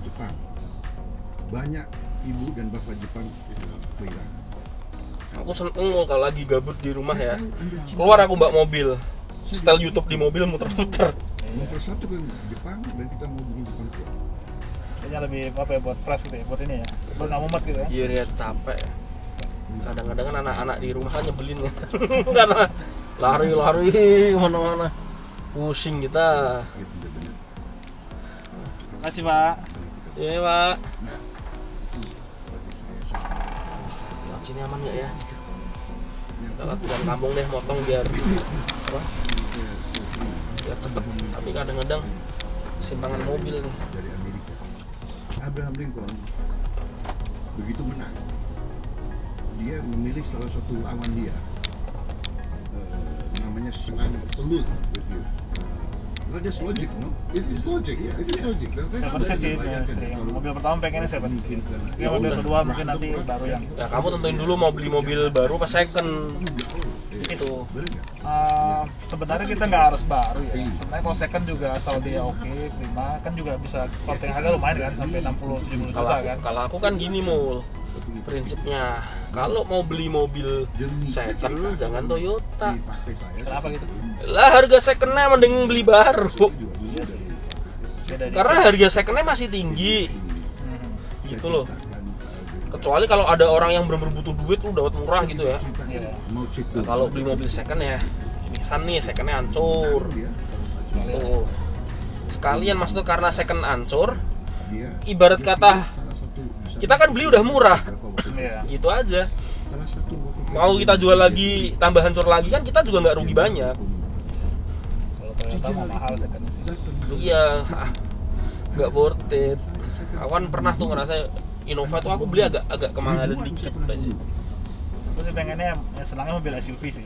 Jepang. Banyak ibu dan bapak Jepang kehilangan. Aku seneng kalau lagi gabut di rumah ya. Keluar aku bawa mobil. Setel YouTube di mobil muter-muter. Nomor satu ke Jepang dan kita mau bikin Jepang kuat. Kayaknya lebih apa ya, buat fresh gitu ya, buat ini ya, buat nggak mumet gitu ya. Iya lihat capek. Kadang-kadang kan anak-anak di rumah kan nyebelin kan. Karena lari-lari mana-mana. Pusing kita. Terima kasih Pak. Iya Pak. Sini aman nggak ya? Kita latihan kampung deh, motong biar apa? Biar cepet. Tapi kadang-kadang simpangan mobil nih. Dari Amerika. Abraham Lincoln begitu menang, dia memilih salah satu lawan dia, namanya Simon Absolute with you. Well, that's logic, no? It is logic, ya. It is logic. Dan saya Seven seat sih itu ya, istri. Mobil pertama pengennya seven seat. Ya, mobil kedua mungkin nanti baru yang Ya kamu tentuin dulu mau beli mobil baru apa second. Itu. Sebenarnya kita nggak harus baru ya. Sebenarnya kalau second juga asal dia oke, prima, kan juga bisa porting harga lumayan kan sampai 60-70 juta kan. Kalau aku kan gini mul, prinsipnya kalau mau beli mobil second jangan Toyota. Kenapa gitu? Lah harga secondnya mending beli baru. Iya sih. Beda dikit. Karena harga secondnya masih tinggi, gitu loh. Kecuali kalau ada orang yang benar-benar butuh duit lu dapat murah gitu ya. Iya. Nah, kalau beli mobil second ya, Nissan nih secondnya hancur. Tuh. Sekalian maksudnya karena second hancur, ibarat kata kita kan beli udah murah, Iya. gitu aja. Mau kita jual lagi tambah hancur lagi kan kita juga nggak rugi banyak. Kalau Toyota mah mahal secondnya sih. Iya, nggak worth it. Aku kan pernah tuh ngerasa Innova tuh aku beli agak kemahalan dikit aja. Aku sih pengennya ya senangnya mobil SUV sih.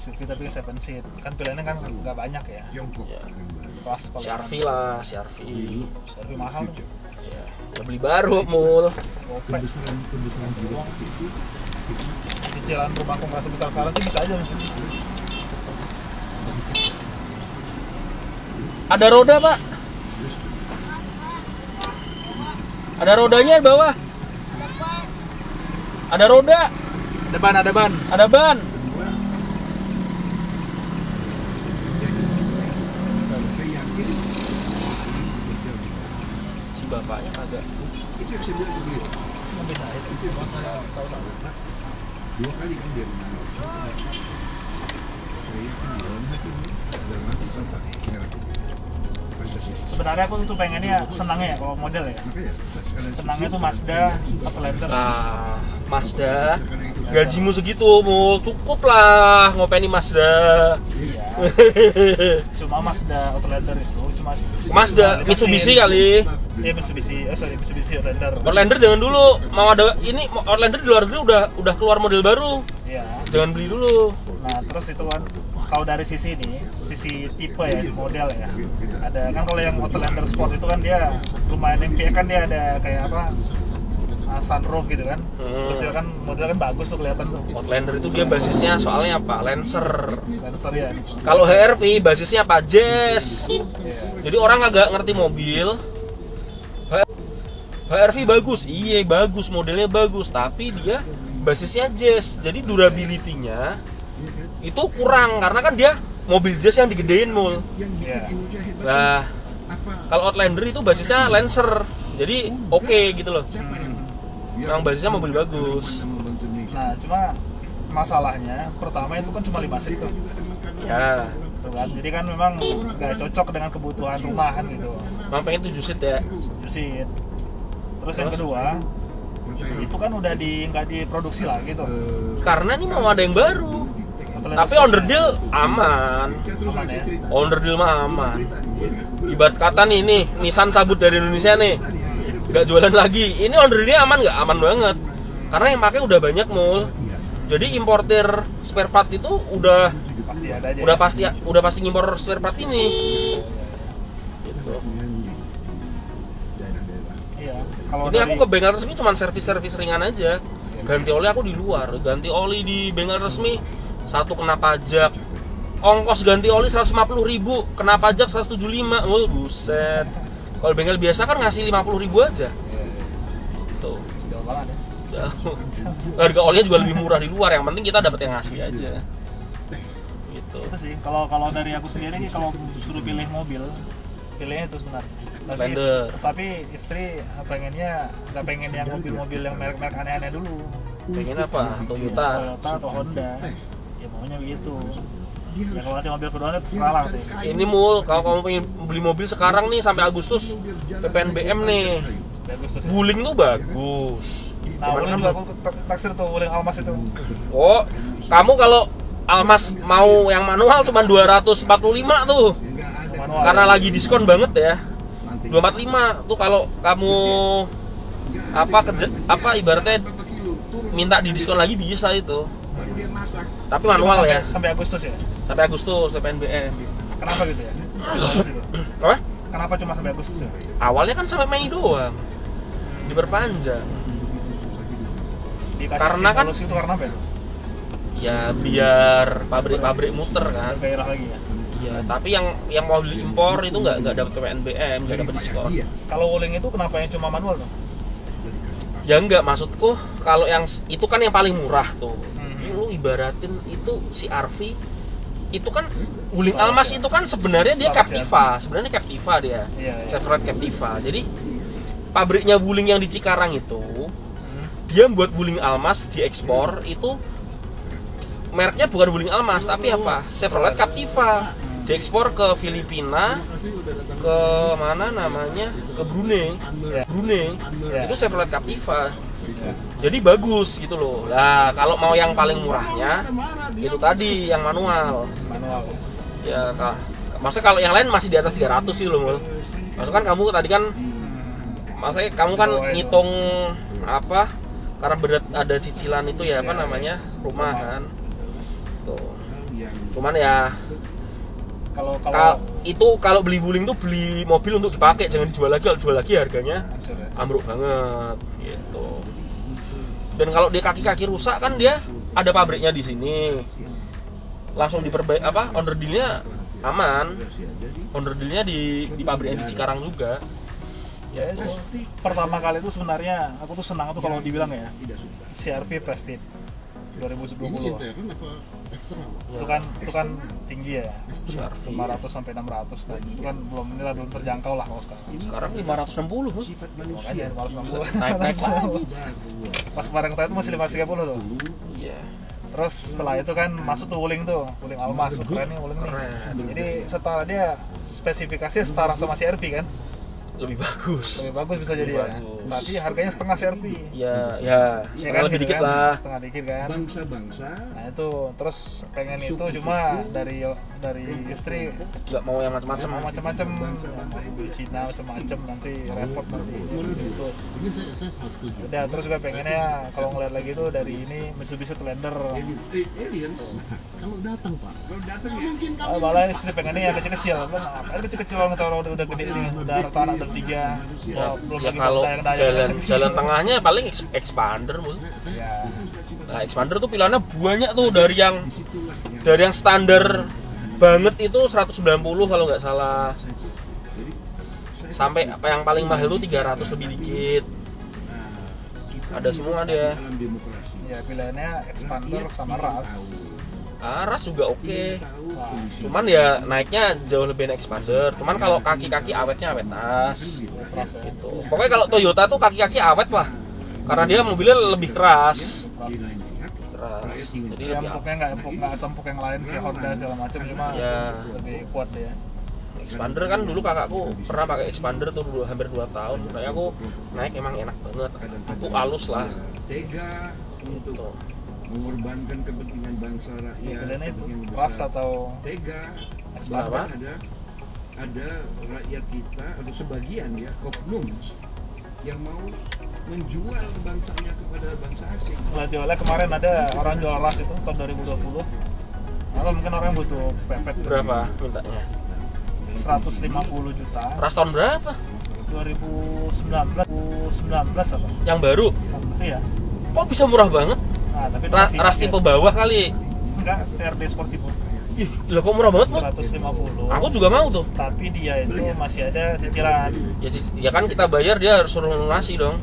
SUV tapi 7 seat. Kan pilihannya kan nggak banyak ya. Ya. Pas kalau CR-V lah, CR-V. SUV mahal tuh. Ya beli baru mul. Gopek. Cicilan rumahku nggak sebesar sekarang sih bisa aja mungkin. Ada roda pak? Ada rodanya di bawah? Ada roda? Ada ban, ada ban. Ada ban? Si bapaknya kagak. Itu yang saya bilang begitu. Mobil saya itu Dua kali kan dia menang. Saya kan lawan hati ini dan nanti sampai merah putih. sebenarnya aku tuh pengennya senangnya ya kalau model ya. Senangnya tuh Mazda Outlander. Nah, Mazda, gajimu segitu, mul cukup lah ngopeni Mazda. Iya. Cuma Mazda Outlander itu cuma Mazda, Mitsubishi kali. Iya Mitsubishi Outlander. Outlander jangan dulu, mau ada ini Outlander di luar negeri udah keluar model baru. Iya. Jangan beli dulu. Nah terus itu kan kalau dari sisi ini, sisi tipe ya, model ya. Ada kan kalau yang Outlander Sport itu kan dia lumayan MPI kan dia ada kayak apa? Sunroof gitu kan. Terus dia kan model kan bagus tuh kelihatan tuh. Outlander itu dia basisnya soalnya apa? Lancer. Lancer ya. Kalau HRV basisnya apa? Jazz. Iya. Jadi orang agak ngerti mobil. HRV bagus, iya bagus, modelnya bagus, tapi dia basisnya Jazz. Jadi durability-nya itu kurang karena kan dia mobil Jazz yang digedein mul. Iya. Nah, kalau Outlander itu basisnya Lancer. Jadi oke gitu loh. Yang basisnya mobil bagus. Nah, cuma masalahnya pertama itu kan cuma 5 seat tuh. Ya, Tuh kan. Jadi kan memang nggak cocok dengan kebutuhan rumahan gitu. emang pengen 7 seat ya. 7 seat. Terus yang kedua, itu kan udah nggak diproduksi lagi tuh. Karena nih mau ada yang baru. Tapi on the deal aman. Aman ya. On the deal mah aman. Ibarat kata nih Nissan cabut dari Indonesia nih. Nggak jualan lagi. Ini on the deal aman nggak? Aman banget. Karena yang pakai udah banyak mul. Jadi importer spare part itu udah Pasti ada aja. udah pasti ngimpor spare part ini. Gitu. Iya. Kalau Ini aku ke bengkel resmi cuma servis ringan aja. Ganti oli aku di luar. Ganti oli di bengkel resmi satu kena pajak. Ongkos ganti oli 150.000, kena pajak 175. Oh, buset. Kalau bengkel biasa kan ngasih 50.000 aja. Tuh. Jauh banget ya. Jauh. Harga olinya juga lebih murah di luar. Yang penting kita dapat yang asli aja. Gitu. Itu sih kalau dari aku sendiri nih, kalau suruh pilih mobil, pilihnya itu sebenarnya. Defender. Tapi istri pengennya nggak pengen yang mobil-mobil yang merek-merek aneh-aneh dulu. Pengen apa? Toyota. Atau Honda. Ya maunya begitu. Ya kalau nanti mobil kedua terserah lah. Ini Mul, kalau kamu pengen beli mobil sekarang nih sampai Agustus PPNBM nih. Bagus tuh. Guling tuh bagus. Nah, Cuman Wuling kan juga aku taksir tuh, Wuling Almas itu. oh, kamu kalau Almas mau yang manual cuma 245 tuh. Manual. Karena lagi diskon banget ya. 245 tuh kalau kamu apa ibaratnya minta di diskon lagi bisa itu. Tapi manual ya. Sampai Agustus ya. Sampai Agustus PPNBM. Kenapa gitu ya? Apa? Kenapa cuma sampai Agustus ya? Awalnya kan sampai Mei doang. Diperpanjang. Dikasih Karena kan- stimulus itu karena apa ya? Ya biar pabrik-pabrik muter kan. Gairah lagi ya. Iya, tapi yang mau beli impor itu nggak dapat PPNBM, nggak dapat diskon. Kalau Wuling itu kenapa yang cuma manual tuh? Ya enggak, maksudku kalau yang itu kan yang paling murah tuh. Hmm. Lu ibaratin itu si RV itu kan Wuling Almas itu kan sebenarnya dia Captiva, sebenarnya Captiva dia. Iya, iya. Chevrolet Captiva. Jadi pabriknya Wuling yang di Cikarang itu Hmm. dia buat Wuling Almas diekspor itu mereknya bukan Wuling Almas tapi apa? Chevrolet Captiva. Diekspor ke Filipina, ke mana namanya? Ke Brunei. Ya. Brunei. Ya. Itu Chevrolet Captiva. Jadi bagus gitu loh. Lah, kalau mau yang paling murahnya itu tadi yang manual. Manual. Ya, maksudnya kalau yang lain masih di atas 300 sih loh, Mul. Maksudnya kan kamu tadi kan maksudnya kamu kan ngitung apa? Karena berat ada cicilan itu ya, apa namanya? Rumah kan. Tuh. Cuman ya kalau beli Wuling tuh beli mobil untuk dipakai, jangan dijual lagi. Kalau dijual lagi harganya Hancur ya. ambruk banget gitu. Dan kalau dia kaki-kaki rusak kan dia ada pabriknya di sini. Langsung diperbaiki apa? Owner dealnya aman. Owner dealnya di pabriknya di Cikarang juga. Ya itu pertama kali itu sebenarnya aku tuh senang tuh kalau dibilang ya CR-V Prestige 2020. Itu kan tinggi ya. CR-V 500 sampai 600 kan. Itu kan belum terjangkau lah kalau sekarang. Sekarang 560 loh. Makanya 560. Naik lagi. Pas kemarin kita itu masih 530 tuh. Iya. Terus setelah itu kan masuk tuh Wuling Almas, keren nih Wuling nih. Keren. Jadi setelah dia spesifikasinya setara sama CR-V kan, Lebih bagus. lebih bagus bisa jadi ya. Bagus. Tapi harganya setengah CR-V. Ya, Ya kan, lebih gitu dikit kan? lah. Setengah dikit kan. Bangsa-bangsa Nah itu terus pengen itu cuma dari istri Nggak mau yang macam-macam. mau macam-macam, mau beli Cina macam-macam nanti repot nanti gitu. ini saya sangat setuju. Udah terus juga pengennya kalau ngeliat lagi tuh dari ini Mitsubishi Outlander. Aliens kalau datang Pak, kalau datang ya mungkin Malah istri pengennya yang kecil-kecil, bang. Apa kecil-kecil orang kalau udah gede ini, udah rata anak bertiga. Ya, belum ya lagi kalau daya-daya. jalan tengahnya paling expander, Mus. Ya, Nah, expander tuh pilihannya banyak tuh dari yang standar banget itu 190 kalau nggak salah. Sampai apa yang paling mahal tuh 300 lebih dikit. Ada semua dia. dalam demokrasi. ya pilihannya expander sama ras. Ras juga oke. Wah, Cuman ya naiknya jauh lebih naik expander. Cuman kalau kaki-kaki awetnya awet tas. ras ya. Gitu. Pokoknya kalau Toyota tuh kaki-kaki awet lah. Karena dia mobilnya lebih keras. Ras. Keras. Jadi Ya lebih empuknya nggak sempuk yang lain sih Honda segala macam cuma Ya. lebih kuat dia. expander kan dulu kakakku pernah pakai expander tuh dulu hampir 2 tahun. Kayak aku naik emang enak banget. Aku halus lah. Tega untuk Gitu. mengorbankan kepentingan bangsa Ya, rakyat. pilihannya itu kepentingan ras negara. atau Tega. expander. Apa? Ada rakyat kita atau sebagian ya oknum yang mau menjual bangsanya kepada bangsa asing. Mulai jualnya kemarin ada orang jual ras itu tahun 2020. Atau mungkin orang yang butuh pepet Berapa mintanya? 150 juta. Ras tahun berapa? 2019 apa? Yang baru? 19 ya. Kok bisa murah banget? Nah, tapi itu Ras masih tipe bawah kali. enggak TRD Sportivo. Ih, lah kok murah banget, Mul? 150. Aku juga mau tuh. Tapi dia itu masih ada cicilan. Ya kan kita bayar, dia harus suruh lunasi dong.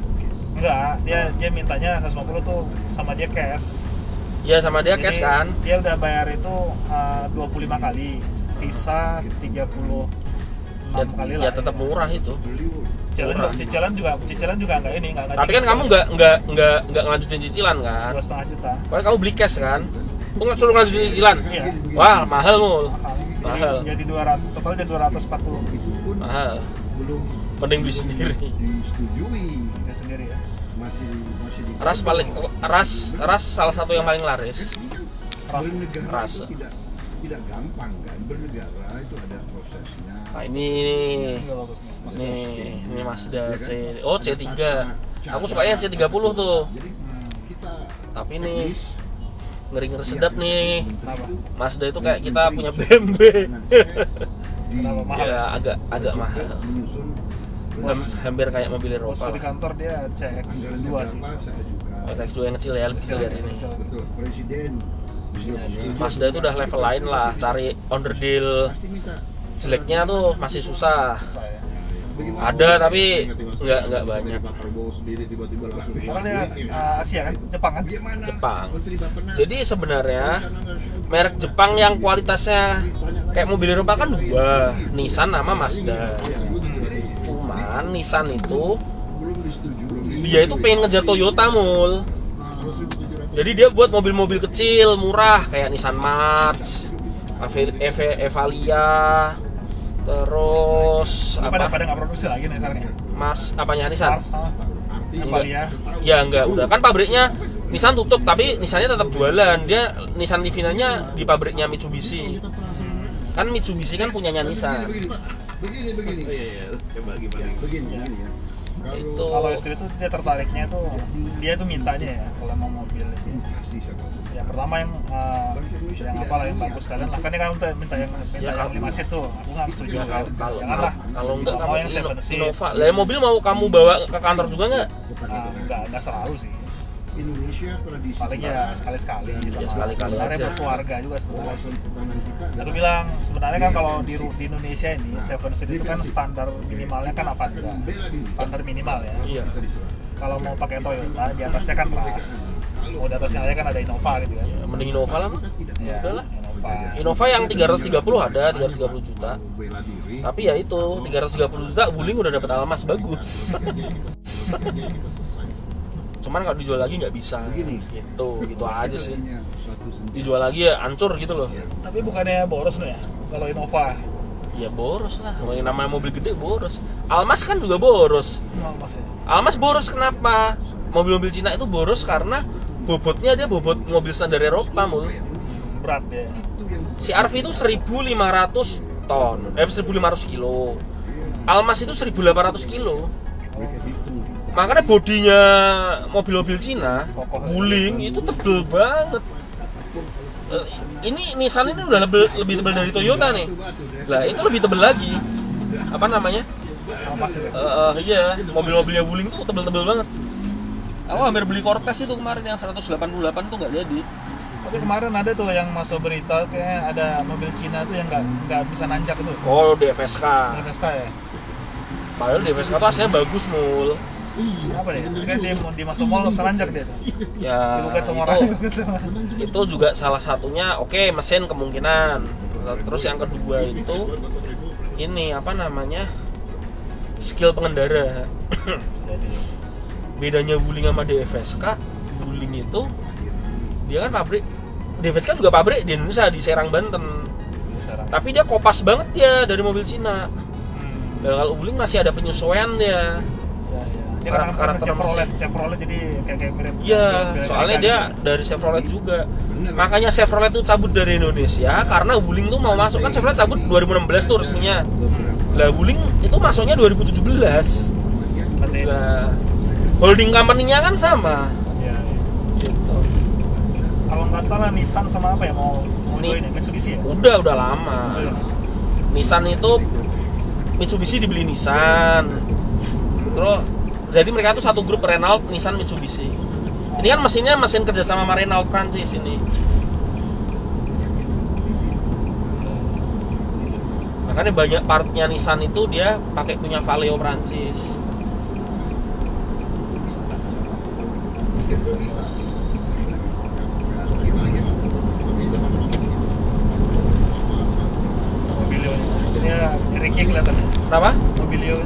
Enggak, dia mintanya 150 tuh sama dia cash. Ya sama dia Jadi, cash kan. Dia udah bayar itu 25 kali, sisa 36 Ya, kali lah. ya tetap murah itu. murah. Cicilan juga enggak ini, enggak. Tapi kan kamu nggak ngelanjutin cicilan kan? 2,5 juta. Pokoknya kamu beli cash kan? Aku nggak suruh ngelanjutin cicilan. Iya. Wah, mahal Mul. Mahal. Mahal. Jadi 200, totalnya jadi 240 Itu pun Mahal. belum Mending beli sendiri. disetujui. dia sendiri ya. Masih di Ras salah satu yang paling laris. bernegara Ras. itu tidak gampang kan. Bernegara itu ada prosesnya. Nah ini Enggak bagus nih. Mas. ini Mazda C. Oh C3. Aku sukanya C30 tuh. Jadi kita Tapi nih ngeri-ngeri sedap nih. Kenapa? Mazda itu kayak kita punya BMW. Kenapa mahal? Ya agak mahal. Hampir kayak mobil Eropa Bosku di lah. kantor dia CX2 sih. Oh, X2 yang kecil ya, lebih kecil dari ini. Betul, presiden. Mazda itu udah level lain lah, cari onderdil Pasti minta jeleknya tuh masih susah. Susah ya. Ada tapi nggak banyak. Pak Prabowo sendiri tiba-tiba langsung Karena dia Asia kan, Jepang kan? Bagaimana? Jepang. Menteri Bappenas. Jadi sebenarnya merek Jepang yang kualitasnya kayak mobil Eropa kan dua, Nissan sama Mazda. Cuman Nissan itu belum disetujui. dia itu pengen ngejar Toyota Mul. Jadi dia buat mobil-mobil kecil murah kayak Nissan March, Evalia, terus Pada apa? nggak produksi lagi nih sekarang ya? Mars apanya Nissan? Mars sama Evalia. Ya enggak, udah kan pabriknya Nissan tutup tapi Nissannya tetap jualan. Dia Nissan Livinanya di pabriknya Mitsubishi. Kan Mitsubishi kan punyanya Nissan. Begini. Coba gimana? Begini ya. Itu Kalau istri itu dia tertariknya tuh dia tuh mintanya ya kalau mau mobil itu. Yang pertama yang apa lah yang bagus sekalian lah kan dia kan udah minta yang Ya, yang 5 seat tuh. Aku nggak setuju. ya, Janganlah. kalau enggak Mau kamu yang 7 seat. Innova. Lah mobil mau kamu bawa ke kantor juga enggak? Enggak selalu sih. Indonesia tradisi. Paling ya sekali-sekali gitu. Ya, sekali-kali Sebenarnya aja. berkeluarga juga sebenarnya. Aku bilang sebenarnya kan kalau di Indonesia ini 7 seat itu kan standar minimalnya kan Avanza. Standar minimal ya. Iya. Kalau mau pakai Toyota di atasnya kan Ras. Mau di atasnya aja kan ada Innova gitu kan. Ya, mending Innova lah. Mah. Ya, Udahlah. Innova. Innova yang 330 ada 330 juta. Tapi ya itu 330 juta Wuling udah dapat Almas bagus. Cuman kalau dijual lagi nggak bisa. Gitu aja sih. Dijual lagi ya hancur gitu loh. Tapi bukannya boros nih ya kalau Innova. Ya boros lah. Yang namanya mobil gede boros. Almas kan juga boros. Mas ya. Almas boros kenapa? Mobil-mobil Cina itu boros karena bobotnya dia bobot mobil standar Eropa Mul. Berat ya. Si RV itu 1.500 ton, 1.500 kilo. Almas itu 1.800 kilo. Makanya bodinya mobil-mobil Cina, Wuling itu tebel banget. Ini Nissan ini udah lebih tebel dari Toyota nih. Lah itu lebih tebel lagi. Apa namanya? Mas itu. Iya, mobil-mobilnya Wuling tuh tebel-tebel banget. Aku hampir beli Cortez itu kemarin yang 188 tuh nggak jadi. Tapi kemarin ada tuh yang masuk berita kayak ada mobil Cina tuh yang nggak bisa nanjak itu. Oh, DFSK. FSK ya. Padahal DFSK tuh aslinya bagus Mul. Apa deh? Kan dia mau di masuk mall nggak bisa nanjak dia tuh. Ya Dibuka semua orang. itu juga salah satunya. Oke, mesin kemungkinan. Terus yang kedua itu ini apa namanya? Skill pengendara. Bedanya Wuling sama DFSK, Wuling itu dia kan pabrik, DFSK juga pabrik di Indonesia di Serang Banten. Tapi dia kopas banget dia dari mobil Cina. Dan kalau Wuling masih ada penyesuaian dia. Dia kan Karakter Chevrolet jadi kayak mirip. Iya, soalnya dia dari Chevrolet juga. Makanya Chevrolet tuh cabut dari Indonesia karena Wuling tuh mau masuk kan Chevrolet cabut 2016 tuh resminya. Lah Wuling itu masuknya 2017. Lah holding company-nya kan sama. Iya. Gitu. Kalau nggak salah Nissan sama apa ya mau Nih. ini Mitsubishi ya? Udah lama. Nissan itu Mitsubishi dibeli Nissan. Terus jadi mereka tuh satu grup Renault, Nissan, Mitsubishi. Ini kan mesinnya mesin kerjasama sama Renault Prancis ini. Makanya banyak partnya Nissan itu dia pakai punya Valeo Prancis. Mobilio dia ringkih kelihatannya. Kenapa? Mobilio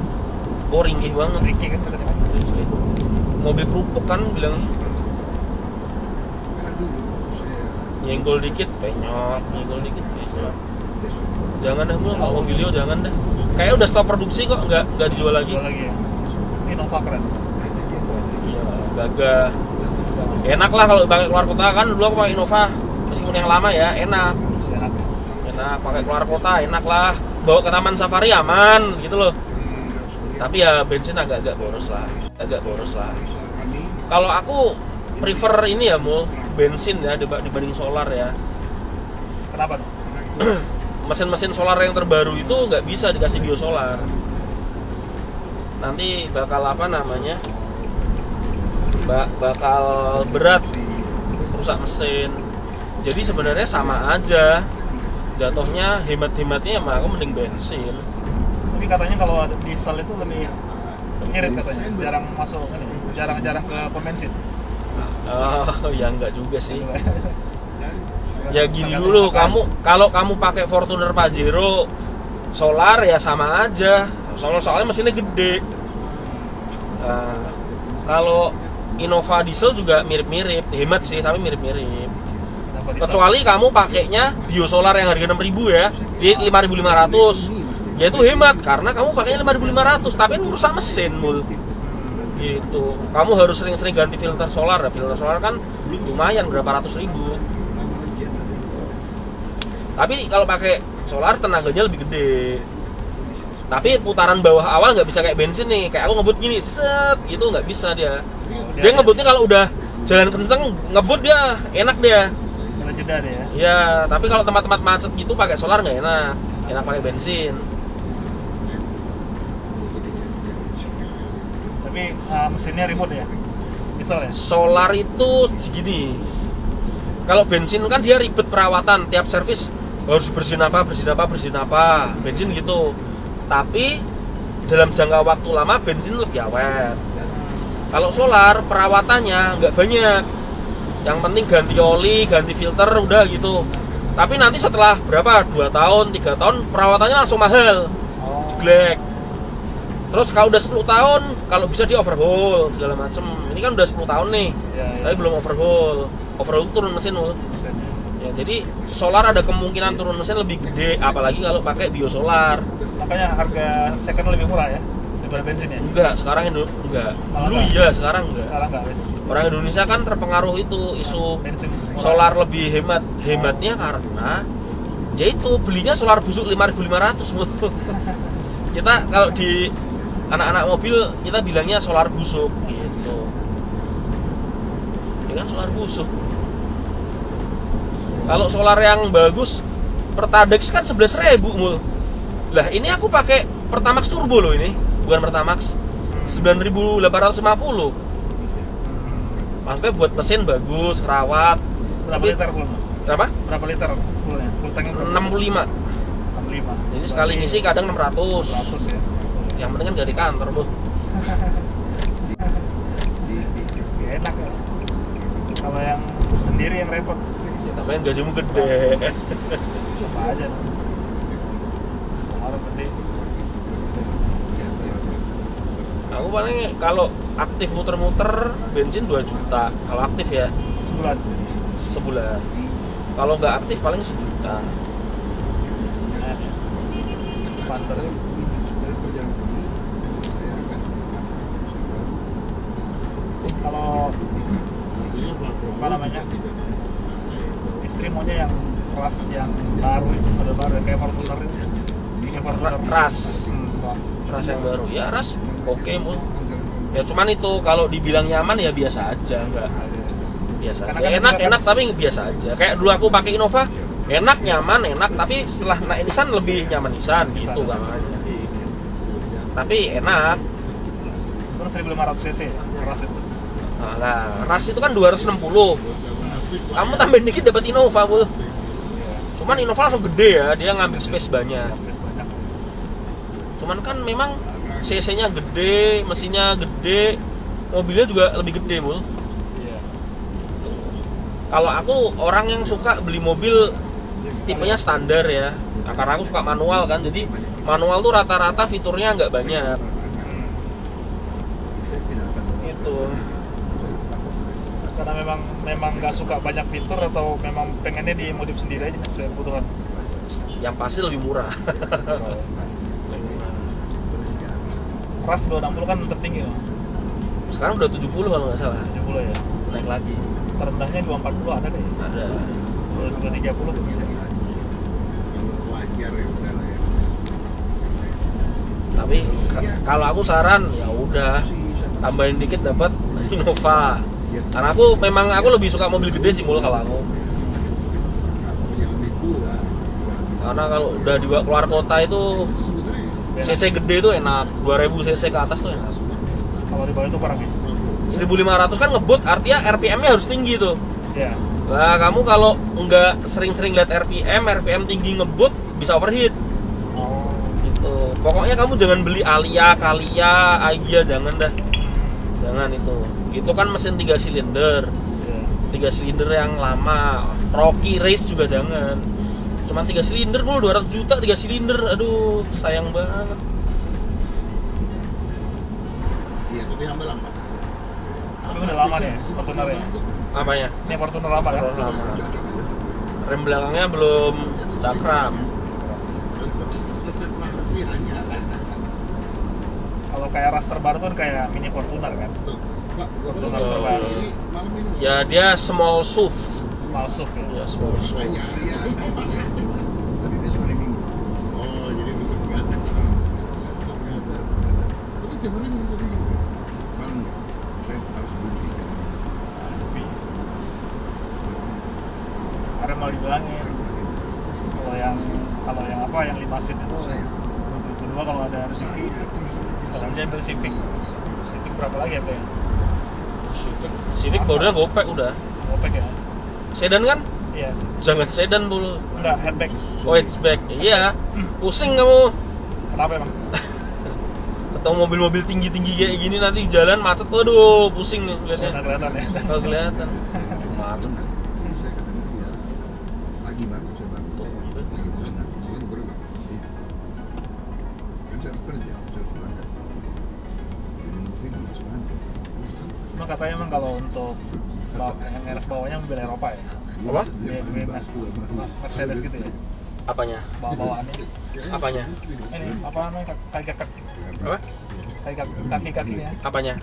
Oh, ringkih banget. ringkih kan kelihatannya. Mobil kerupuk kan bilang. Karena dulu saya Nyenggol dikit penyok, nyenggol dikit penyok. Jangan dah Mul, kalau Mobilio jangan dah. Kayak udah stop produksi kok, nggak dijual lagi. Jual lagi ya. Ini Nova keren. Iya, gagah. Enak lah kalau pakai keluar kota kan. Dulu aku pakai Innova, meskipun yang lama ya, enak. Masih enak. Enak pakai keluar kota, enak lah. Bawa ke taman safari aman gitu loh. Tapi ya bensin agak-agak boros lah, agak boros lah. kami Kalau aku prefer ini ya Mul, bensin ya dibanding solar ya. Kenapa tuh? Mesin-mesin solar yang terbaru itu nggak bisa dikasih biosolar. Nanti bakal apa namanya? Bakal berat, rusak mesin. Jadi sebenarnya sama aja. Jatuhnya hemat-hematnya mah aku mending bensin. Tapi katanya kalau ada diesel itu lebih irit katanya, jarang masuk ini, jarang-jarang ke pom bensin. Oh, ya enggak juga sih. dan Ya gini dulu, kalau kamu pakai Fortuner Pajero solar ya sama aja. Soalnya mesinnya gede. Nah, kalau Innova diesel juga mirip-mirip, hemat sih tapi mirip-mirip. Kenapa diesel? Kecuali kamu pakainya biosolar yang harga 6.000 ya, di 5.500. Ya itu hemat karena kamu pakainya 5.500 tapi merusak mesin Mul. Gitu. Kamu harus sering-sering ganti filter solar. Ya, filter solar kan lumayan berapa ratus ribu. Tapi kalau pakai solar tenaganya lebih gede. Tapi putaran bawah awal nggak bisa kayak bensin nih. Kayak aku ngebut gini, set gitu nggak bisa dia. Dia ngebutnya kalau udah jalan kenceng ngebut dia enak dia. Ada jeda deh ya. Ya, tapi kalau tempat-tempat macet gitu pakai solar nggak enak. Enak pakai bensin. Tapi mesinnya remote ya. Diesel ya. Solar itu segini. Kalau bensin kan dia ribet perawatan, tiap servis harus bersihin apa. Bensin gitu. Tapi dalam jangka waktu lama bensin lebih awet. Kalau solar perawatannya nggak banyak. Yang penting ganti oli, ganti filter udah gitu. Tapi nanti setelah berapa? 2 tahun, 3 tahun perawatannya langsung mahal. Oh. Jeglek. Terus kalau udah 10 tahun, kalau bisa di overhaul segala macem. Ini kan udah 10 tahun nih, Ya, ya. tapi belum overhaul. Overhaul turun mesin Mul. Mesinnya. Ya, jadi solar ada kemungkinan turun mesin lebih gede, apalagi kalau pakai biosolar. Makanya harga second lebih murah ya daripada bensin ya. Enggak, sekarang enggak. Malah Dulu enggak. iya, sekarang enggak. Sekarang nggak wes. Orang Indonesia kan terpengaruh itu isu Bensin murah. solar lebih hemat. Hematnya karena yaitu belinya solar busuk 5.500 Mul. Kita kalau di anak-anak mobil kita bilangnya solar busuk gitu. Ini kan solar busuk. Kalau solar yang bagus Pertadex kan 11.000 Mul. Lah ini aku pakai Pertamax Turbo loh ini, bukan Pertamax. 9.850. Maksudnya buat mesin bagus, rawat. Berapa Tapi- liter full? Berapa? Berapa liter fullnya? Full tanknya berapa? 65. 65. Jadi sekali ngisi kadang 600. 100 ya. Yang penting kan ganti kantor, Bu. Ya enak ya. Kalau yang sendiri yang repot. Tapi yang gajimu gede. Apa aja tuh. Pengaruh gede. Aku paling kalau aktif muter-muter bensin 2 juta. Kalau aktif ya Sebulan. sebulan. Kalau nggak aktif paling 1 juta. Nah, Spanter. Kalau apa namanya, istri maunya yang kelas yang baru itu, model baru ya, kayak Fortuner itu. Kayak Fortuner. Ras. Ras. Ras yang baru. Ya ras oke Mul. Ya cuman itu kalau dibilang nyaman ya biasa aja, enggak biasa. Karena Ya, kan enak kita enak kan- tapi biasa aja. Kayak dulu aku pakai Innova, enak nyaman enak tapi setelah naik Nissan lebih nyaman Nissan gitu kan. Tapi enak. Itu kan 1500 cc ya, keras itu. Nah, ras itu kan 260. Kamu tambahin dikit dapat Innova, Mul. Iya. Cuman Innova langsung gede ya, dia ngambil space banyak. Space banyak. Cuman kan memang cc-nya gede, mesinnya gede, mobilnya juga lebih gede, Mul. Iya. Kalau aku orang yang suka beli mobil tipenya standar ya. Nah, karena aku suka manual kan, jadi manual tuh rata-rata fiturnya nggak banyak. Itu. Karena memang nggak suka banyak fitur atau memang pengennya dimodif sendiri aja sesuai kebutuhan. Yang pasti lebih murah. Ras 260 kan tertinggi loh. Sekarang udah 70 kalau nggak salah. 70 ya. Naik lagi. Terendahnya 240 ada deh. Ada. 230. Wajar ya udah lah ya. Tapi kalau aku saran ya udah tambahin dikit dapat Innova. Karena aku lebih suka mobil gede sih Mul kalau aku. Karena kalau udah dibawa keluar kota itu cc gede tuh enak, 2000 cc ke atas tuh enak. Kalau di bawah itu kurang ya. 1500 kan ngebut, artinya RPM-nya harus tinggi tuh. Iya. Nah, kamu kalau nggak sering-sering lihat RPM tinggi ngebut bisa overheat. Oh. Gitu. Pokoknya kamu jangan beli Alia, Kalia, Agia, jangan dah. Jangan itu. Itu kan mesin 3 silinder. Iya. 3 silinder yang lama. Rocky Race juga jangan. Cuman 3 silinder dulu 200 juta 3 silinder. Aduh, sayang banget. Iya, tapi nambah lama. Tapi udah lama nih Fortuner ya. Apanya? Ini Fortuner lama kan? Fortuner lama. Rem belakangnya belum cakram. Kalau kayak ras terbaru tuh kayak mini Fortuner kan. Fortuner terbaru. Ya dia small SUV. Small SUV ya. Ya small SUV. Oh, jadi bisa berganti. Tapi tiap hari minum kopi juga. Malam nggak? Saya harus buktikan. Karena mau dibilangin kalau yang apa yang 5 seat itu kedua kalau ada rezeki sekarang dia ambil Civic berapa lagi ya Pak? Civic barunya gopek udah. Gopek ya? Sedan kan? Iya sih. Jangan sedan dulu. Enggak, hatchback. Oh, hatchback. Iya. Pusing kamu. Kenapa emang? Ketemu mobil-mobil tinggi-tinggi kayak gini nanti jalan macet, waduh, pusing nih Nggak lihatnya. kelihatan ya. Kalau kelihatan. Macet. Pagi baru saya bangun. Tuh. Baru berenang. Kan saya kerja, saya berangkat. Mungkin masuk kantor. Emang katanya emang kalau untuk yang merek bawahnya mobil Eropa ya? Apa? BMW Mercedes gitu ya? Apanya? Bawaannya. Apanya? Ini apa namanya Apa? kaki-kakinya? Apanya?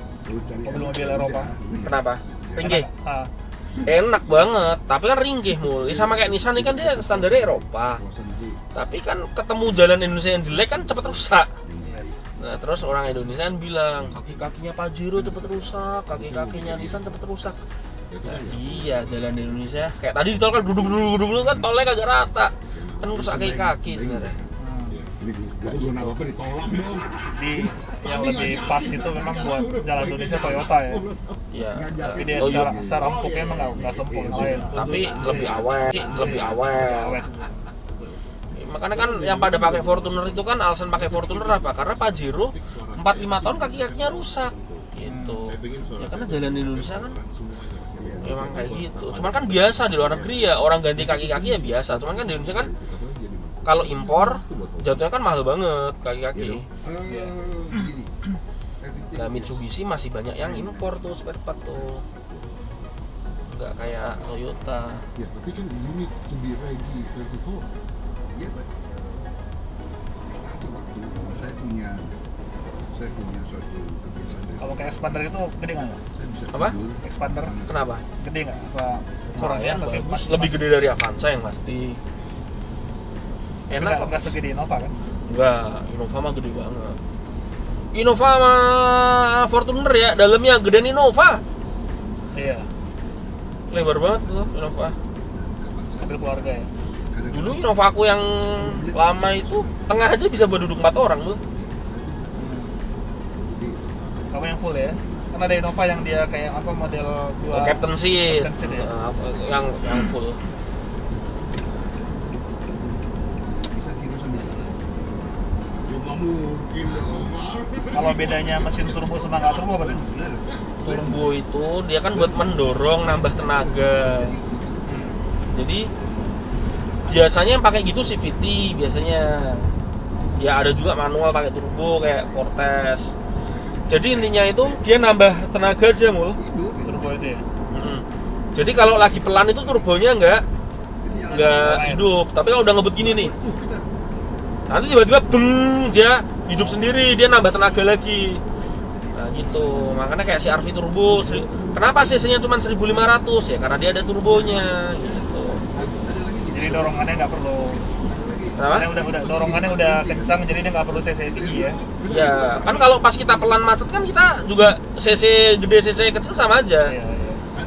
Mobil-mobil Eropa. Kenapa? Ringkih. Ah, Enak banget, tapi kan ringkih Mul. Ya, sama kayak Nissan ini kan dia standarnya Eropa. Tapi kan ketemu jalan Indonesia yang jelek kan cepet rusak. Nah, terus orang Indonesia kan bilang kaki-kakinya Pajero cepet rusak, kaki-kakinya Nissan cepet rusak. Nah, iya, jalan di Indonesia kayak tadi di tol kan duduk kan tolnya kagak rata. Kan rusak kaki sebenarnya. Apa ditolak dong. di yang lebih pas itu memang buat jalan Indonesia Toyota ya. Iya. Tapi dia Toyota. secara empuknya emang nggak sempurna lain. Tapi lebih awet. Awet. Makanya kan yang pada pakai Fortuner itu kan alasan pakai Fortuner apa? Karena Pajero 4-5 tahun kaki-kakinya rusak gitu. Ya karena jalan di Indonesia kan memang kayak gitu. Cuman kan biasa di luar negeri ya orang ganti kaki-kaki ya biasa. Cuman kan di Indonesia kan kalau impor jatuhnya kan mahal banget kaki-kaki. Nah Mitsubishi masih banyak yang impor tuh spare part tuh. Nggak kayak Toyota. Ya, tapi kan you need to be ready 34. Ya, Pak. Waktu saya punya suatu kebiasaan. Kalau kayak expander itu gede nggak? Saya bisa Apa? tidur. Expander Kenapa? gede nggak? Apa Lumayan kurangnya bagus. Lebih gede dari Avanza yang pasti. Enak kok. Nggak segede Innova kan? Enggak, Innova mah gede banget. Innova sama Fortuner ya, dalamnya gedean Innova. Iya. Lebar banget tuh Innova. Mobil keluarga ya. Dulu Innova aku yang lama itu tengah aja bisa buat duduk 4 orang tuh. Kamu yang full ya? Karena ada Innova yang dia kayak apa model 2 Captain Seat. Captain Seat ya? Yang full. Bisa tidur sambil jalan. Belum ngomong mungkin dong. Kalau bedanya mesin turbo sama nggak turbo apa nih? Turbo itu dia kan buat mendorong, nambah tenaga. Jadi biasanya yang pakai gitu CVT biasanya. Ya ada juga manual pakai turbo kayak Cortez. Jadi intinya itu dia nambah tenaga aja mul. Turbo itu ya? Jadi kalau lagi pelan itu turbonya nggak hidup. Tapi kalau udah ngebut gini nih, nanti tiba-tiba beng dia hidup sendiri, dia nambah tenaga lagi. Nah gitu. Makanya kayak si RV turbo. Kenapa cc-nya cuma 1.500 ya? Karena dia ada turbonya. Gitu. Jadi dorongannya nggak perlu. Kenapa? Udah dorongannya udah kencang, jadi dia nggak perlu cc tinggi ya. Ya, kan kalau pas kita pelan macet kan kita juga cc gede cc kecil sama aja. Iya.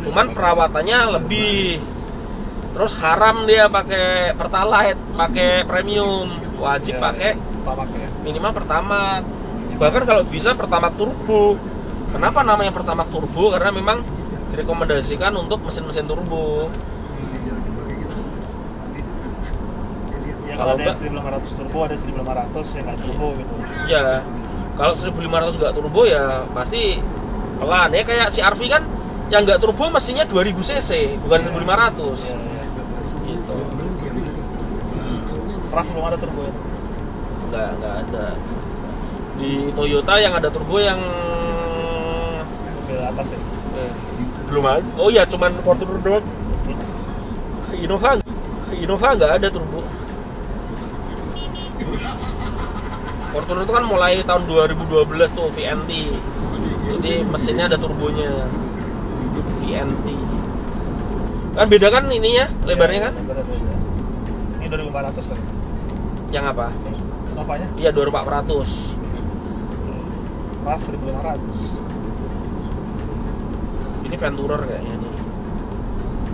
Cuman perawatannya lebih. Terus haram dia pakai Pertalite, pakai premium, wajib pakai Pertamax ya. minimal Pertamax. Bahkan kalau bisa Pertamax turbo. Kenapa namanya Pertamax turbo? Karena memang direkomendasikan untuk mesin-mesin turbo. Ya kalau ada 1.500 turbo, ada 1.500 yang nggak turbo gitu. Ya, kalau 1.500 nggak turbo ya pasti pelan ya, kayak si RV kan yang nggak turbo mesinnya 2000 cc bukan 1.500. Iya. Gitu. Ras belum ada turbo ya? Nggak ada. Di Toyota yang ada turbo yang Mobil atas ya? belum ada. Oh ya, cuman Fortuner doang. Innova nggak ada turbo. Fortuner itu kan mulai tahun 2012 tuh VNT. Jadi mesinnya ada turbonya. VNT. Kan beda kan ininya, lebarnya kan? Beda. Ini 2.500 kan? Yang apa? Apanya? Iya 2400. Ras 1.500. Ini Venturer kayaknya nih.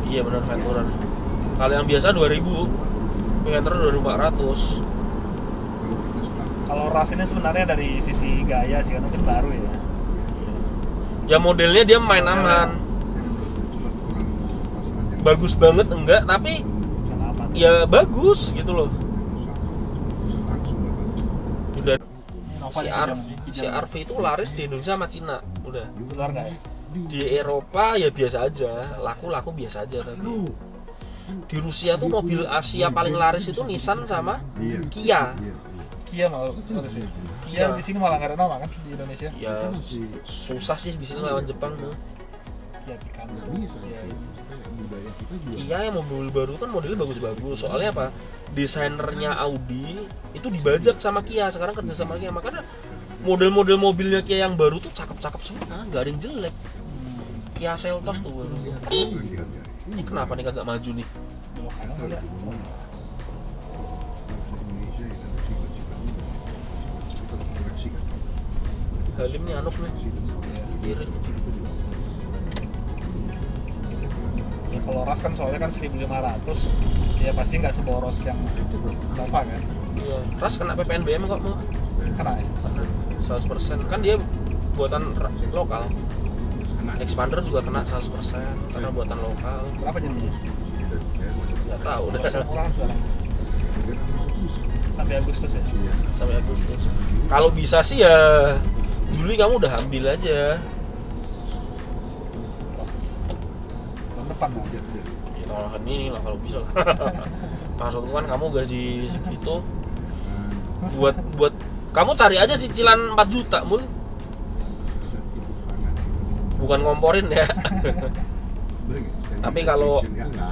Iya benar Venturer. Kalau yang biasa 2000. Venturer 2400. Kalau Ras ini sebenarnya dari sisi gaya sih, kan mungkin baru ya. Ya modelnya dia main aman. Bagus banget enggak, tapi Aman. ya bagus gitu loh. Udah si RV itu laris di Indonesia sama Cina, udah. Luar nggak ya? Di Eropa ya biasa aja, laku biasa aja tadi. Di Rusia tuh mobil Asia paling laris itu Nissan sama Kia. Kia malah harus ya. Kia di sini malah nggak ada nama kan di Indonesia. Ya susah sih di sini lawan Jepang tuh. Kia Picanto. Kia yang mobil baru kan modelnya bagus-bagus. Soalnya apa? Desainernya Audi itu dibajak sama Kia, sekarang kerja sama Kia. Makanya model-model mobilnya Kia yang baru tuh cakep-cakep semua, nggak ada yang jelek. Kia Seltos tuh. Ini kenapa nih kagak maju nih? Halim nih anuk nih. Kiri. Ya kalau Ras kan soalnya kan 1.500, ya pasti nggak seboros yang Nova kan. Iya. Ras kena PPNBM kok mau. Kena ya? 100% kan dia buatan lokal. Expander juga kena 100% karena buatan lokal. Berapa jadinya? Nggak tahu udah Udah murah kan sekarang. Sampai Agustus ya? sampai Agustus. Kalau bisa sih ya Juli kamu udah ambil aja. Tahun depan kan? Ya kalau ini lah kalau bisa lah. Maksudku kan kamu gaji segitu buat kamu cari aja cicilan 4 juta mul. Bukan ngomporin ya. Tapi kalau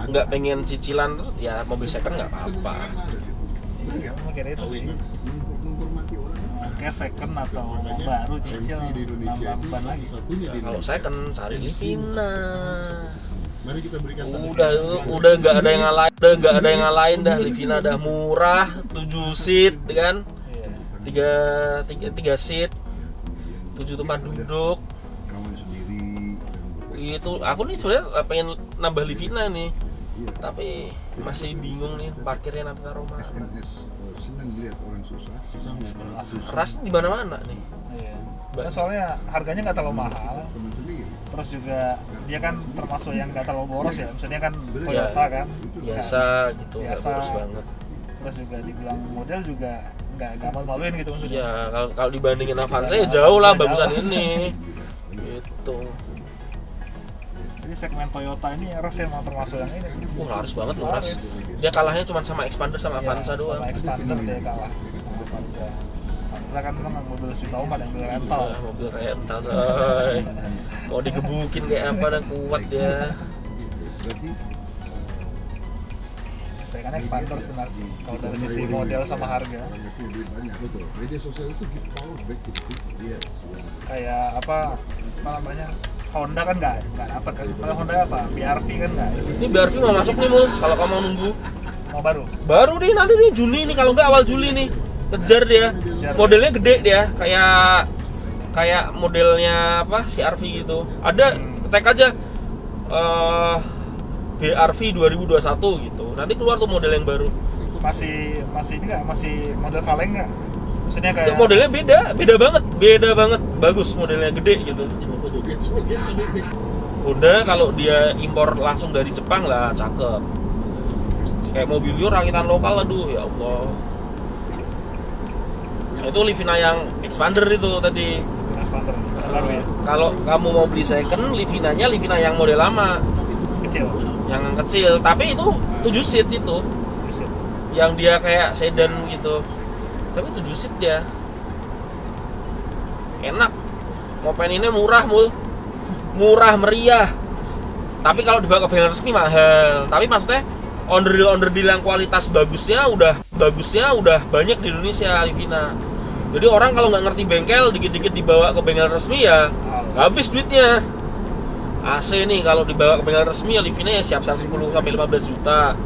nggak pengen cicilan terus ya mobil second nggak apa-apa. Ya, mikir itu sih. Kayak second atau mau baru cicil nambah beban lagi. Ya, kalau second cari Livina. Mari kita berikan Udah nggak ada yang ngalahin, dah. Livina dah murah, 7 seat kan, Iya. tiga seat, 7 tempat duduk. Itu aku nih sebenarnya pengen nambah Livina nih, tapi masih bingung nih parkirnya nanti taruh mana. Ras di mana-mana nih. Iya. Nah, soalnya harganya nggak terlalu mahal. Terus juga dia kan termasuk yang nggak terlalu boros ya. Misalnya kan Toyota kan Biasa gitu, nggak Biasa. boros banget. Terus juga dibilang model juga nggak malu-maluin gitu maksudnya. Ya kalau dibandingin Avanza ya jauh lah Jauh. bagusan ini. Gitu. Jadi segmen Toyota ini Ras emang termasuk yang ini sih. Laris banget loh Ras. Dia kalahnya cuma sama Expander sama Avanza Ya, doang. sama Expander dia kalah sama Avanza. Avanza kan memang mobil sejuta umat yang mobil rental. Mobil rental coy. Mau digebukin kayak apa dan kuat dia. Berarti Saya kan Expander sebenarnya kalau dari sisi model sama harga. itu lebih banyak betul. Media sosial itu give power back to the people. Yes. Kayak apa namanya? Honda kan nggak dapat kan. Kalau Honda apa? BRV kan nggak. Ini BRV mau masuk nih Mul, kalau kamu mau nunggu. Mau baru. Baru nih nanti nih Juni nih kalau nggak awal Juli nih. Kejar dia. Modelnya gede dia, kayak modelnya apa? CR-V gitu. Ada cek aja BRV 2021 gitu. Nanti keluar tuh model yang baru. Masih ini nggak? Masih model kaleng nggak? Maksudnya Ya, kayak modelnya beda banget. Bagus modelnya gede gitu. Honda kalau dia impor langsung dari Jepang lah cakep. Kayak mobilio rakitan lokal, aduh ya Allah. Nah, itu Livina yang Expander itu tadi. Expander baru ya. Kalau kamu mau beli second, Livina yang model lama, Kecil. yang kecil. Tapi itu 7 seat itu, Buset. yang dia kayak sedan gitu. Tapi 7 seat dia. Enak. Mopen ini murah meriah. Tapi kalau dibawa ke bengkel resmi mahal. Tapi maksudnya onderdil yang kualitas bagusnya udah banyak di Indonesia Livina. Jadi orang kalau nggak ngerti bengkel dikit-dikit dibawa ke bengkel resmi ya habis duitnya. AC nih kalau dibawa ke bengkel resmi ya Livina ya siap 10 sampai 15 juta.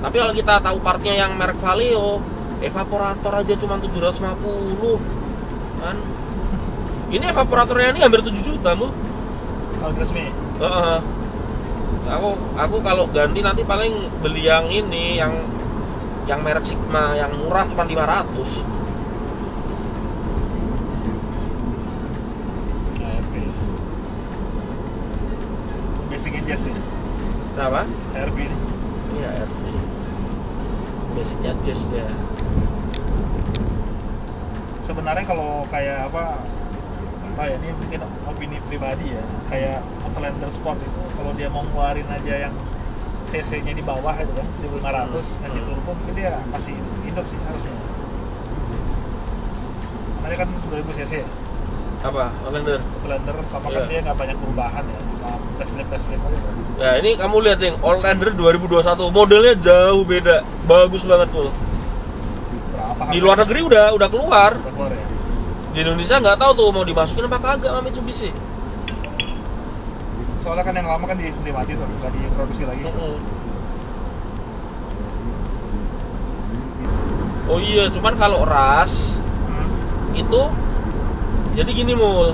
Tapi kalau kita tahu partnya yang merek Valeo, evaporator aja cuma 750 kan. Ini evaporatornya ini hampir 7 juta Bu. Kalau resmi. Heeh. Aku kalau ganti nanti paling beli yang ini yang merek Sigma yang murah cuma 500. ARV. Basicnya jazz ya. Kenapa? ARV ini. Iya, RV. Basicnya jazz dia. Sebenarnya kalau kayak apa ya ini mungkin opini pribadi ya, kayak Outlander Sport itu kalau dia mau ngeluarin aja yang cc-nya di bawah itu kan 1500 yang turbo mungkin dia masih hidup sih harusnya. Karena dia kan 2000 cc ya, Apa? Outlander. Outlander sama kan Iya. dia nggak banyak perubahan ya, cuma facelift aja. Ya, ini kamu lihat yang Outlander 2021 modelnya jauh beda. Bagus banget tuh. Berapa? Di luar negeri udah keluar. Udah keluar ya. Di Indonesia nggak tahu tuh mau dimasukin apa kagak sama Mitsubishi. Soalnya kan yang lama kan mati tuh, nggak diproduksi lagi. Oh iya, cuman kalau ras itu jadi gini Mul.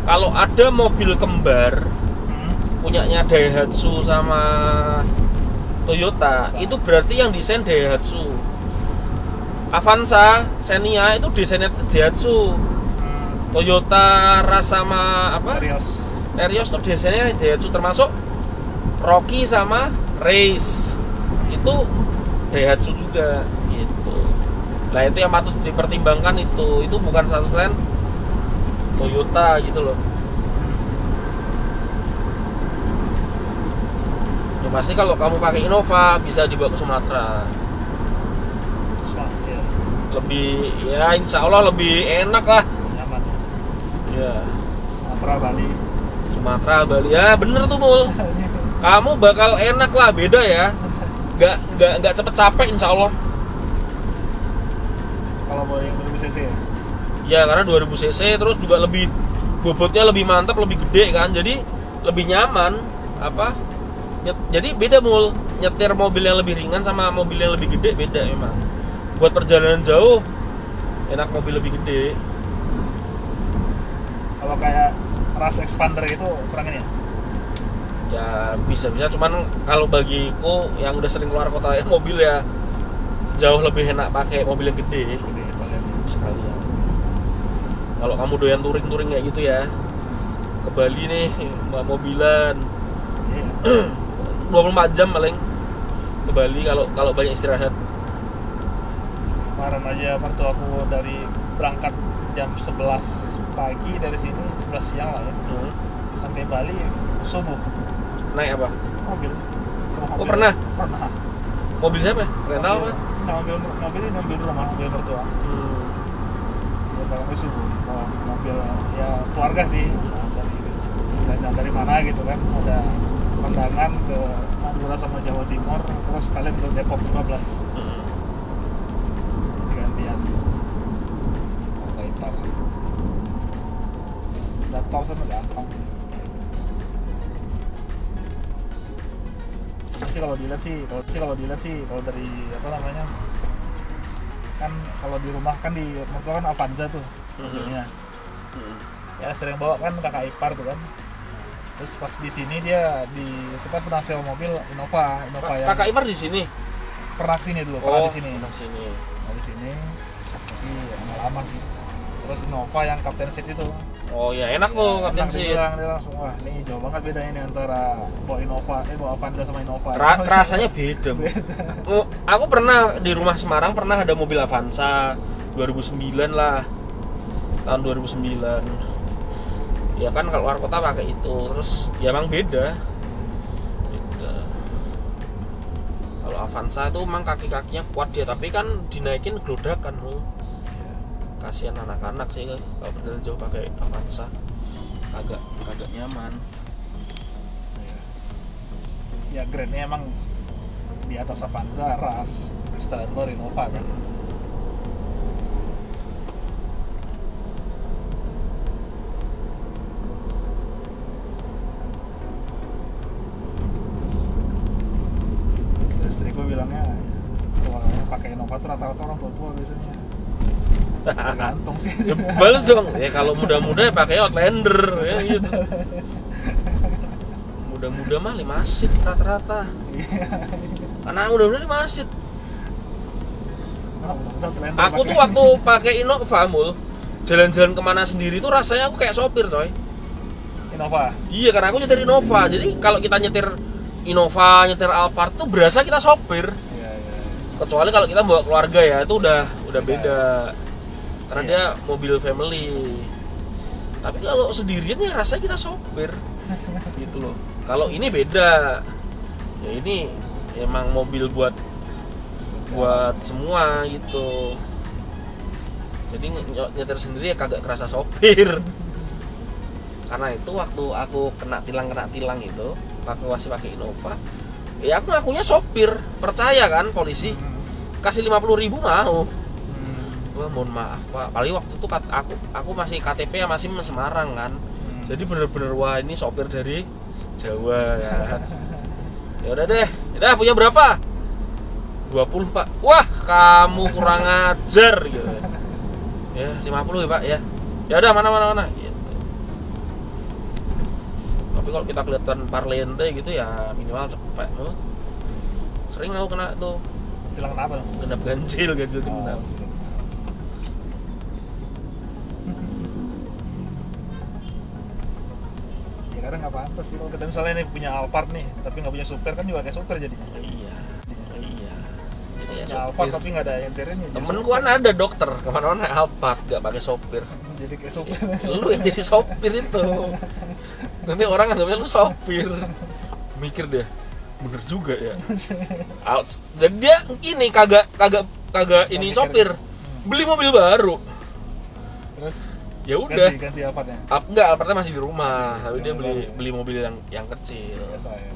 Kalau ada mobil kembar punyanya Daihatsu sama Toyota, itu berarti yang desain Daihatsu. Avanza, Xenia itu desainnya Daihatsu. Toyota Ras sama apa? Terios tuh desainnya Daihatsu, termasuk Rocky sama Race itu Daihatsu juga gitu. Nah itu yang patut dipertimbangkan itu bukan 100% Toyota gitu loh. Ya pasti kalau kamu pakai Innova bisa dibawa ke Sumatera. Lebih ya insya Allah lebih enak lah. Nyaman. Ya. Sumatera, Bali ya bener tuh Mul. Kamu bakal enak lah, beda ya. Nggak cepet capek insya Allah. Kalau mau yang 2000 cc ya? Ya karena 2000 cc terus juga lebih bobotnya lebih mantap, lebih gede kan. Jadi lebih nyaman apa? Jadi beda Mul. Nyetir mobil yang lebih ringan sama mobil yang lebih gede beda memang. Buat perjalanan jauh enak mobil lebih gede. Kalau kayak Ras Expander itu kurangin ya? Ya bisa cuman kalau bagiku yang udah sering keluar kota ya mobil ya jauh lebih enak pakai mobil yang gede sekalian. Kalau kamu doyan touring kayak gitu ya ke Bali nih mobilan 24 jam paling ke Bali kalau banyak istirahat. Kemarin aja waktu aku dari berangkat jam 11 pagi dari sini, 11 siang lah ya, sampai Bali subuh. Naik apa? Mobil. Oh, pernah? Pernah. Mobil siapa? Rental apa? Nah, mobil ini mobil rumah, mobil mertua. Ya, barangnya subuh. Oh, mobil ya keluarga sih. Dari mana gitu kan, ada pandangan ke Madura sama Jawa Timur, terus kalian ke Depok 15. Gantian Kota Ipar. Datang sana gampang. Kalau dilihat sih kalau dari apa namanya, kan kalau di rumah kan di mertua kan Avanza tuh mobilnya. Ya sering bawa kan kakak ipar tuh kan. Terus pas di sini kita pernah sewa mobil Innova yang Kakak ipar di sini. pernah kesini dulu, pernah di sini. Di sini. Nah, di sini. Tapi nggak lama sih. Terus Innova yang Captain Seat itu. Oh ya, enak tuh Captain Seat. Dia langsung, wah ini jauh banget bedanya nih antara bawa Avanza sama Innova. Rasanya beda. Oh, aku pernah di rumah Semarang pernah ada mobil Avanza 2009 lah. Tahun 2009. Ya kan kalau luar kota pakai itu, terus ya emang beda. Kalau Avanza itu emang kaki-kakinya kuat dia, tapi kan dinaikin gerodakan loh. Kasihan anak-anak sih kalau berjalan jauh pakai Avanza, agak nyaman. Ya grade-nya emang di atas Avanza, ras, Stradler, Innova kan. Istriku bilangnya kalau pakai Innova tuh rata-rata orang tua-tua biasanya. Tergantung sih. Ya bagus dong. Ya kalau muda-muda ya pakai Outlander ya gitu. Muda-muda mah 5 seat rata-rata. Karena muda-muda 5 seat. Aku tuh waktu pakai Innova mul, jalan-jalan kemana sendiri tuh rasanya aku kayak sopir coy. Innova. Iya, karena aku nyetir Innova. Jadi kalau kita nyetir Innova, nyetir Alphard tuh berasa kita sopir. Iya. Kecuali kalau kita bawa keluarga ya, itu udah beda. Karena dia mobil family. Tapi kalau sendirian ya rasanya kita sopir. Gitu loh. Kalau ini beda. Ya ini emang mobil buat semua gitu. Jadi nyetir sendiri ya kagak kerasa sopir. Karena itu waktu aku kena tilang itu, aku masih pakai Innova. Ya aku ngakunya sopir, percaya kan polisi. Kasih 50.000 mau. Wah, mohon maaf Pak. Paling waktu itu aku masih KTP ya masih Semarang kan. Jadi bener-bener wah ini sopir dari Jawa kan. Ya udah deh. Udah punya berapa? 20 Pak. Wah, kamu kurang ajar gitu. Ya, 50 ya Pak ya. Ya udah mana gitu. Tapi kalau kita kelihatan parlente gitu ya minimal cepet. Sering aku kena tuh. Bilang kenapa? Genap ganjil genap. Ya kadang nggak pantas sih kalau kita misalnya nih punya Alphard nih, tapi nggak punya supir kan juga kayak supir jadinya. Iya. Jadi ya Punya Alphard tapi nggak ada enternya. Temenku kan ada dokter kemana-mana Alphard nggak pakai sopir. Jadi kayak supir. Lu yang jadi sopir itu. Nanti orang anggapnya lu sopir. Mikir deh, bener juga ya. Jadi dia ini kagak ini sopir. Beli mobil baru. Terus Ya udah. ganti Alphardnya. Enggak, Alphardnya masih di rumah. Tapi dia beli mobil yang kecil. Biasa ya.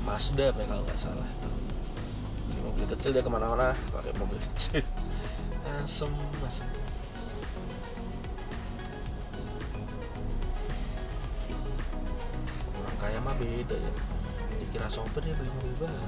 Mazda apa kalau nggak salah. Beli mobil kecil dia kemana-mana pakai mobil kecil. Asem. Orang kaya mah beda ya. Dikira sopir dia beli mobil baru.